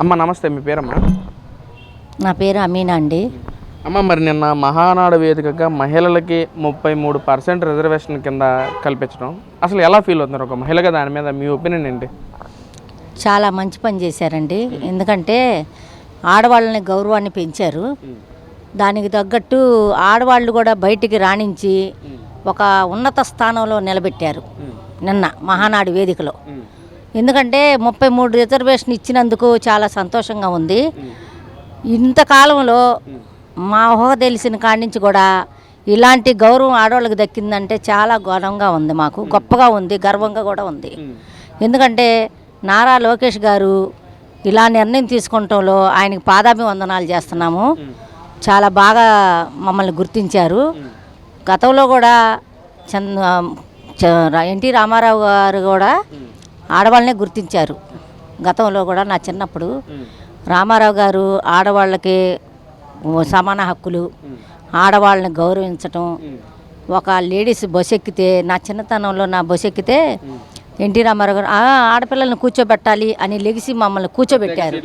అమ్మ నమస్తే, మీ పేరమ్మా? నా పేరు అమీనా అండి. అమ్మ, మరి నిన్న మహానాడు వేదికగా మహిళలకి 33% రిజర్వేషన్ కింద కల్పించడం అసలు ఎలా ఫీల్ అవుతున్నారు ఒక మహిళగా? దాని మీద మీ ఒపీనియన్ ఏంటి? చాలా మంచి పని చేశారండి. ఎందుకంటే ఆడవాళ్ళని గౌరవాన్ని పెంచారు. దానికి తగ్గట్టు ఆడవాళ్ళు కూడా బయటికి రాణించి ఒక ఉన్నత స్థానంలో నిలబెట్టారు నిన్న మహానాడు వేదికలో. ఎందుకంటే 33 రిజర్వేషన్ ఇచ్చినందుకు చాలా సంతోషంగా ఉంది. ఇంతకాలంలో మా ఊహ తెలిసిన కాడి నుంచి కూడా ఇలాంటి గౌరవం ఆడవాళ్ళకి దక్కిందంటే చాలా ఘనంగా ఉంది, మాకు గొప్పగా ఉంది, గర్వంగా కూడా ఉంది. ఎందుకంటే నారా లోకేష్ గారు ఇలా నిర్ణయం తీసుకుంటంలో ఆయనకి పాదాభివందనాలు చేస్తున్నాము. చాలా బాగా మమ్మల్ని గుర్తించారు. గతంలో కూడా ఎన్టీ రామారావు గారు కూడా ఆడవాళ్ళనే గుర్తించారు. గతంలో కూడా నా చిన్నప్పుడు రామారావు గారు ఆడవాళ్ళకి సమాన హక్కులు, ఆడవాళ్ళని గౌరవించటం, ఒక లేడీస్ బస్సు ఎక్కితే, నా చిన్నతనంలో నా బస్సు ఎక్కితే ఎన్టీ రామారావు గారు ఆడపిల్లల్ని కూర్చోబెట్టాలి అని లెగిసి మమ్మల్ని కూర్చోబెట్టారు,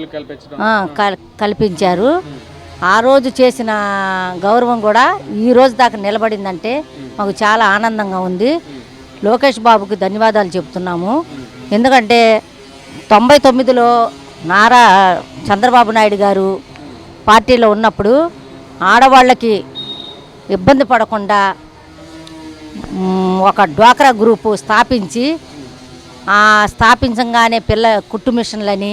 కల్పించారు. ఆ రోజు చేసిన గౌరవం కూడా ఈ రోజు దాకా నిలబడిందంటే మాకు చాలా ఆనందంగా ఉంది. లోకేష్ బాబుకి ధన్యవాదాలు చెప్తున్నాము. ఎందుకంటే 99లో నారా చంద్రబాబు నాయుడు గారు పార్టీలో ఉన్నప్పుడు ఆడవాళ్ళకి ఇబ్బంది పడకుండా ఒక డ్వాక్రా గ్రూపు స్థాపించి, స్థాపించగానే కుట్టు మిషన్లని,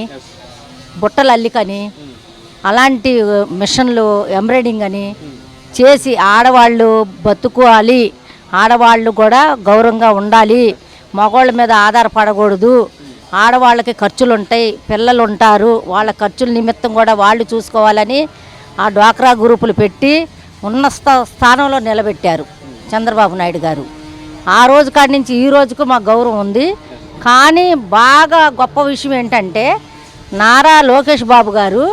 బుట్టలు అల్లికని, అలాంటి మిషన్లు ఎంబ్రాయిడింగ్ అని చేసి ఆడవాళ్ళు బతుకోవాలి, ఆడవాళ్ళు కూడా గౌరవంగా ఉండాలి, మగవాళ్ళ మీద ఆధారపడకూడదు, ఆడవాళ్ళకి ఖర్చులు ఉంటాయి, పిల్లలు ఉంటారు, వాళ్ళ ఖర్చుల నిమిత్తం కూడా వాళ్ళు చూసుకోవాలని ఆ డ్వాక్రా గ్రూపులు పెట్టి ఉన్న స్థానంలో నిలబెట్టారు చంద్రబాబు నాయుడు గారు. ఆ రోజు కాడి నుంచి ఈ రోజుకు మాకు గౌరవం ఉంది. కానీ బాగా గొప్ప విషయం ఏంటంటే నారా లోకేష్ బాబు గారు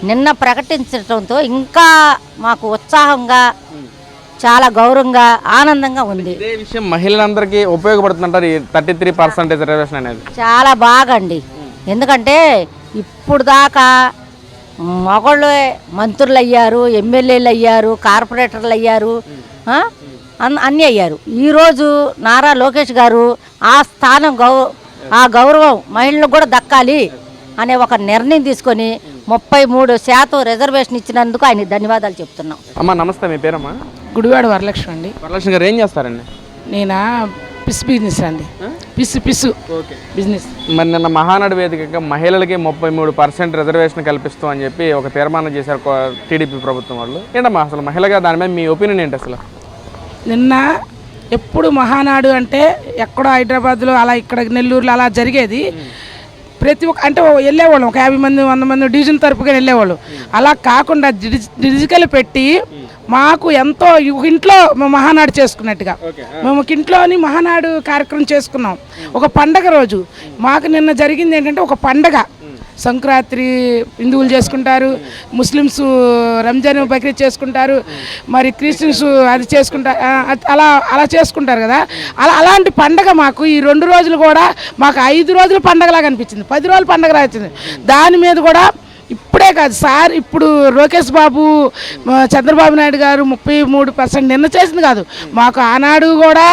నిన్న ప్రకటించడంతో ఇంకా మాకు ఉత్సాహంగా, చాలా గౌరవంగా, ఆనందంగా ఉంది. ఇదే విషయం మహిళలందరికీ ఉపయోగపడుతుంటారు ఈ 33% రిజర్వేషన్ అనేది. చాలా బాగా అండి. ఎందుకంటే ఇప్పుడు దాకా మగళ్ళు మంత్రులు అయ్యారు, ఎమ్మెల్యేలు అయ్యారు, కార్పొరేటర్లు అయ్యారు, అన్నీ అయ్యారు. ఈరోజు నారా లోకేష్ గారు ఆ స్థానం ఆ గౌరవం మహిళలకు కూడా దక్కాలి అనే ఒక నిర్ణయం తీసుకొని 33% రిజర్వేషన్ ఇచ్చినందుకు ఆయన ధన్యవాదాలు చెప్తున్నాం. అమ్మ నమస్తే, మీ పేరమ్మా? గుడివాడ వరలక్ష్మి అండి. వరలక్ష్మి గారు ఏం చేస్తారండి? నేనా బిజినెస్ అండి. Fish business. మరి నిన్న మహానాడు వేదికగా మహిళలకి 33% రిజర్వేషన్ కల్పిస్తాం అని చెప్పి ఒక తీర్మానం చేశారు టీడీపీ ప్రభుత్వం వాళ్ళు. ఏంటమ్మా అసలు మహిళగా దాని మీద మీ ఒపీనియన్ ఏంటి అసలు? నిన్న ఎప్పుడు మహానాడు అంటే ఎక్కడో హైదరాబాద్లో అలా, ఇక్కడ నెల్లూరులో అలా జరిగేది. ప్రతి ఒక్క అంటే వెళ్ళేవాళ్ళం, ఒక 50 మంది 100 మంది డివిజన్ తరపుగా వెళ్ళేవాళ్ళు. అలా కాకుండా డిజిటల్ పెట్టి మాకు ఎంతో ఇంట్లో మహానాడు చేసుకున్నట్టుగా మేము ఇంట్లోని మహానాడు కార్యక్రమం చేసుకున్నాం. ఒక పండగ రోజు మాకు నిన్న జరిగింది ఏంటంటే ఒక పండగ. సంక్రాంతి హిందువులు చేసుకుంటారు, ముస్లిమ్స్ రంజాన్ బక్రీద్ చేసుకుంటారు, మరి క్రిస్టియన్స్ అది చేసుకుంటారు, అలా చేసుకుంటారు కదా. అలాంటి పండగ మాకు ఈ 2 రోజులు కూడా మాకు 5 రోజుల పండగలాగా అనిపించింది, 10 రోజుల పండగలా వచ్చింది. దాని మీద కూడా ఇప్పుడే కాదు సార్, ఇప్పుడు లోకేష్ బాబు చంద్రబాబు నాయుడు గారు 33% నిన్న చేసింది కాదు, మాకు ఆనాడు కూడా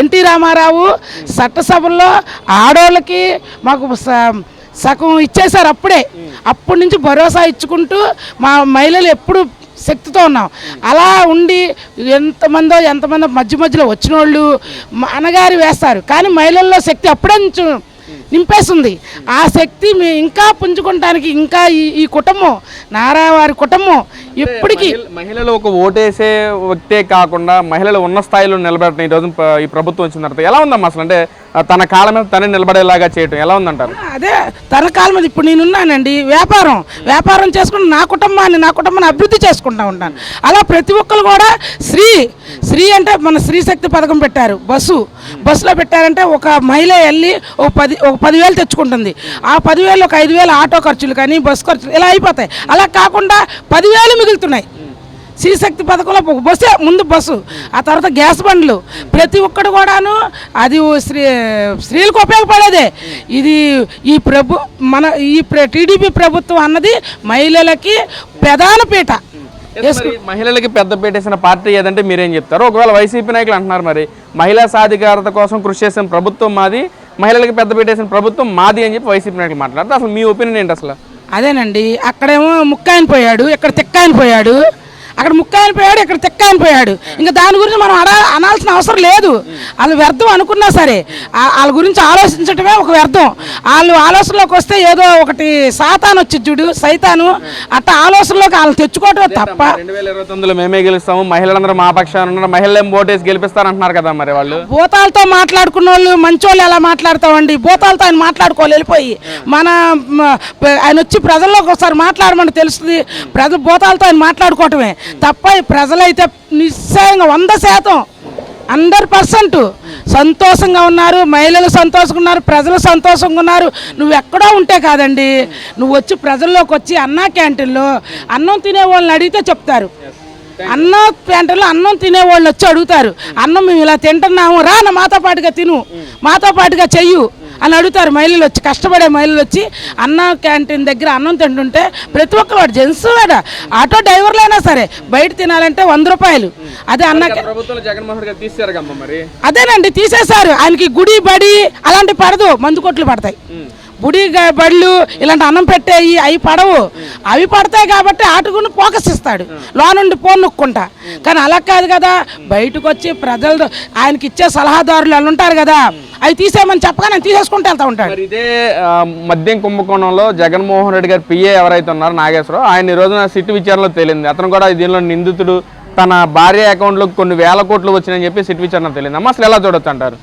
ఎన్టీ రామారావు చట్టసభల్లో ఆడవాళ్ళకి మాకు సగం ఇచ్చేశారు. అప్పటి నుంచి భరోసా ఇచ్చుకుంటూ మా మహిళలు ఎప్పుడు శక్తితో ఉన్నాం. అలా ఉండి ఎంతమందో మధ్యలో వచ్చిన వాళ్ళు అన్నగారి వేస్తారు, కానీ మహిళల్లో శక్తి అప్పుడే నింపేస్తుంది. ఆ శక్తి ఇంకా పుంజుకోవడానికి ఇంకా ఈ కుటుంబం, నారా వారి కుటుంబం ఎప్పటికీ మహిళలు ఒక ఓటేసే వ్యక్తే కాకుండా మహిళలు ఉన్న స్థాయిలో నిలబెట్టడం ఈరోజు ఈ ప్రభుత్వం వచ్చిన తర్వాత ఎలా ఉందమ్మా అసలు? అంటే తన కాళ్ళ మీద తనే నిలబడేలాగా చేయటం ఎలా ఉందంటారు? అదే తన కాళ్ళ మీద ఇప్పుడు నేనున్నానండి, వ్యాపారం చేసుకుని నా కుటుంబాన్ని అభివృద్ధి చేసుకుంటూ ఉంటాను. అలా ప్రతి ఒక్కరు కూడా స్త్రీ అంటే మన స్త్రీ శక్తి పథకం పెట్టారు. బస్సులో పెట్టారంటే ఒక మహిళ వెళ్ళి ఒక 10,000 తెచ్చుకుంటుంది. ఆ 10,000 ఒక 5,000 ఆటో ఖర్చులు కానీ బస్సు ఖర్చులు ఇలా అయిపోతాయి. అలా కాకుండా 10,000 మిగులుతున్నాయి. శ్రీశక్తి పథకంలో ఒక బస్సే ముందు బస్సు, ఆ తర్వాత గ్యాస్ బండ్లు, ప్రతి ఒక్కడు కూడాను అది స్త్రీలకు ఉపయోగపడేదే. ఇది ఈ టీడీపీ ప్రభుత్వం అన్నది మహిళలకి ప్రధాన పీట. మరి మహిళలకి పెద్ద పెట్టేసిన పార్టీ ఏదంటే మీరేం చెప్తారు? ఒకవేళ వైసీపీ నాయకులు అంటున్నారు మరి మహిళా సాధికారత కోసం కృషి చేసిన ప్రభుత్వం మాది, మహిళలకి పెద్ద పెట్టేసిన ప్రభుత్వం మాది అని చెప్పి వైసీపీ నాయకులు మాట్లాడతారు. అసలు మీ ఒపీనియన్ ఏంటి అసలు? అదేనండి, అక్కడేమో ముక్కాయన పోయాడు, ఇక్కడ తిక్కాయన పోయాడు, అక్కడ ముక్కాయన పోయాడు, ఇక్కడ తిక్కాయన పోయాడు. ఇంకా దాని గురించి మనం అనాల్సిన అవసరం లేదు. వాళ్ళు వ్యర్థం అనుకున్నా సరే వాళ్ళ గురించి ఆలోచించటమే ఒక వ్యర్థం. వాళ్ళు ఆలోచనలోకి వస్తే ఏదో ఒకటి సాతాను వచ్చి చూడు, సైతాను అట్లా ఆలోచనలోకి వాళ్ళు తెచ్చుకోవటమే తప్ప. 2029లో మేమే గెలుస్తాము, మహిళలందరూ మా పక్షాన ఉన్నారు, మహిళలు ఓటేసి గెలిపిస్తారంటున్నారు కదా మరి వాళ్ళు. భూతాలతో మాట్లాడుకున్న వాళ్ళు మంచోళ్ళు ఎలా మాట్లాడతామండి? భూతాలతో ఆయన మాట్లాడుకోవాలి వెళ్ళిపోయి. ఆయన వచ్చి ప్రజల్లోకి ఒకసారి మాట్లాడమని తెలుస్తుంది. భూతాలతో ఆయన మాట్లాడుకోవటమే తప్ప ప్రజలైతే నిశ్చయంగా 100% 100% సంతోషంగా ఉన్నారు. మహిళలు సంతోషంగా ఉన్నారు, ప్రజలు సంతోషంగా ఉన్నారు. నువ్వు ఎక్కడో ఉంటే కాదండి, నువ్వు వచ్చి ప్రజల్లోకి వచ్చి అన్నా క్యాంటీన్లో అన్నం తినే వాళ్ళని అడిగితే చెప్తారు. అన్నం క్యాంటీన్లో అన్నం తినేవాళ్ళు వచ్చి అడుగుతారు, అన్నం మేము ఇలా తింటున్నాము రా, మాతో పాటుగా తిను, మాతో పాటుగా చెయ్యు అని అడుగుతారు. మహిళలు వచ్చి, కష్టపడే మహిళలు వచ్చి అన్న క్యాంటీన్ దగ్గర అన్నం తింటుంటే ప్రతి ఒక్కరు వాడు జెంట్స్ వాడు ఆటో డ్రైవర్లైనా సరే బయట తినాలంటే 100 రూపాయలు. అదే అదేనండి తీసేశారు. ఆయనకి గుడి బడి అలాంటి పడదు, మందు కొట్లు పడతాయి. బుడి బళ్ళు ఇలాంటి అన్నం పెట్టేవి అవి పడవు. అవి పడతాయి కాబట్టి ఆటకుని ఫోకస్ ఇస్తాడు, లోనుండి ఫోన్ నొక్కుంటా. కానీ అలా కాదు కదా, బయటకు వచ్చి ప్రజలు ఆయనకి ఇచ్చే సలహాదారులు వాళ్ళు ఉంటారు కదా, అవి తీసేయమని చెప్పగా నేను తీసేసుకుంటూ వెళ్తా ఉంటాడు. ఇదే మద్యం కుంభకోణంలో జగన్మోహన్ రెడ్డి గారు పిఏ ఎవరైతే ఉన్నారో నాగేశ్వరరావు, ఆయన ఈ రోజున సిట్టు విచారణలో తేలింది. అతను కూడా దీనిలో నిందితుడు, తన భార్య అకౌంట్లోకి కొన్ని వేల కోట్లు వచ్చినాయని చెప్పి సిట్టు విచారణ తేలింది. అమ్మ అసలు ఎలా చూడొచ్చు అంటారు?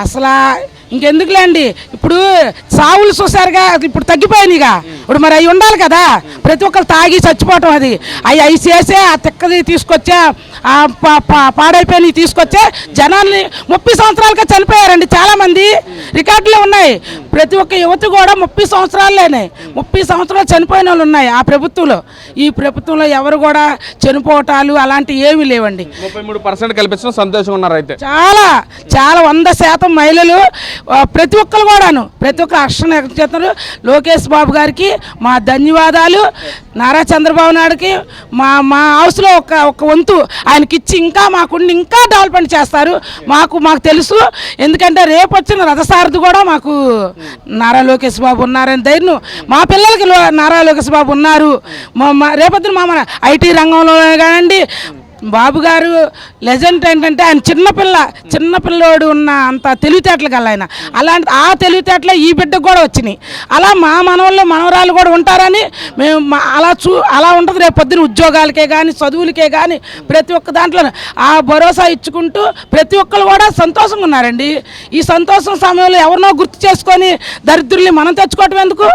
అసలు ఇంకెందుకులేండి, ఇప్పుడు సావులు చూసారుగా, ఇప్పుడు తగ్గిపోయినాయిగా. ఇప్పుడు మరి అవి ఉండాలి కదా, ప్రతి ఒక్కరు తాగి చచ్చిపోవటం. అది అవి చేసే ఆ తిక్కది తీసుకొచ్చే పాడైపోయినవి తీసుకొచ్చే జనాల్ని 30 సంవత్సరాలుగా చనిపోయారండి చాలామంది, రికార్డులే ఉన్నాయి. ప్రతి ఒక్క యువతి కూడా 30 సంవత్సరాలేనే 30 సంవత్సరాలు చనిపోయిన వాళ్ళు ఉన్నాయి ఆ ప్రభుత్వంలో. ఈ ప్రభుత్వంలో ఎవరు కూడా చనిపోవటాలు అలాంటివి ఏమీ లేవండి. 33% కల్పించడం సంతోషంగా ఉన్నారు. అయితే చాలా చాలా 100% మహిళలు ప్రతి ఒక్కరు కూడాను ప్రతి ఒక్క హర్షణ చేస్తున్నారు. లోకేష్ బాబు గారికి మా ధన్యవాదాలు. నారా చంద్రబాబు నాయుడుకి మా హౌస్లో ఒక వంతు ఆయనకిచ్చి ఇంకా మాకుండి ఇంకా డెవలప్మెంట్ చేస్తారు. మాకు తెలుసు, ఎందుకంటే రేపు వచ్చిన రథసారథి కూడా మాకు నారా లోకేష్ బాబు ఉన్నారని ధైర్యం. మా పిల్లలకి నారా లోకేష్ బాబు ఉన్నారు. రేపొద్దున మన ఐటీ రంగంలో కానివ్వండి, బాబు గారు లెజెండ్ ఏంటంటే ఆయన చిన్నపిల్లోడు ఉన్న అంత తెలివితేటలు కల ఆయన. అలాంటి ఆ తెలివితేటలే ఈ బిడ్డకు కూడా వచ్చినాయి. అలా మా మనవాళ్ళు మనవరాలు కూడా ఉంటారని మేము అలా ఉంటుంది. రేపు పొద్దున ఉద్యోగాలకే కానీ చదువులకే కానీ ప్రతి ఒక్క దాంట్లో ఆ భరోసా ఇచ్చుకుంటూ ప్రతి ఒక్కరు కూడా సంతోషంగా ఉన్నారండి. ఈ సంతోషం సమయంలో ఎవరినో గుర్తు చేసుకొని దరిద్రుల్ని మనం తెచ్చుకోవటం ఎందుకు?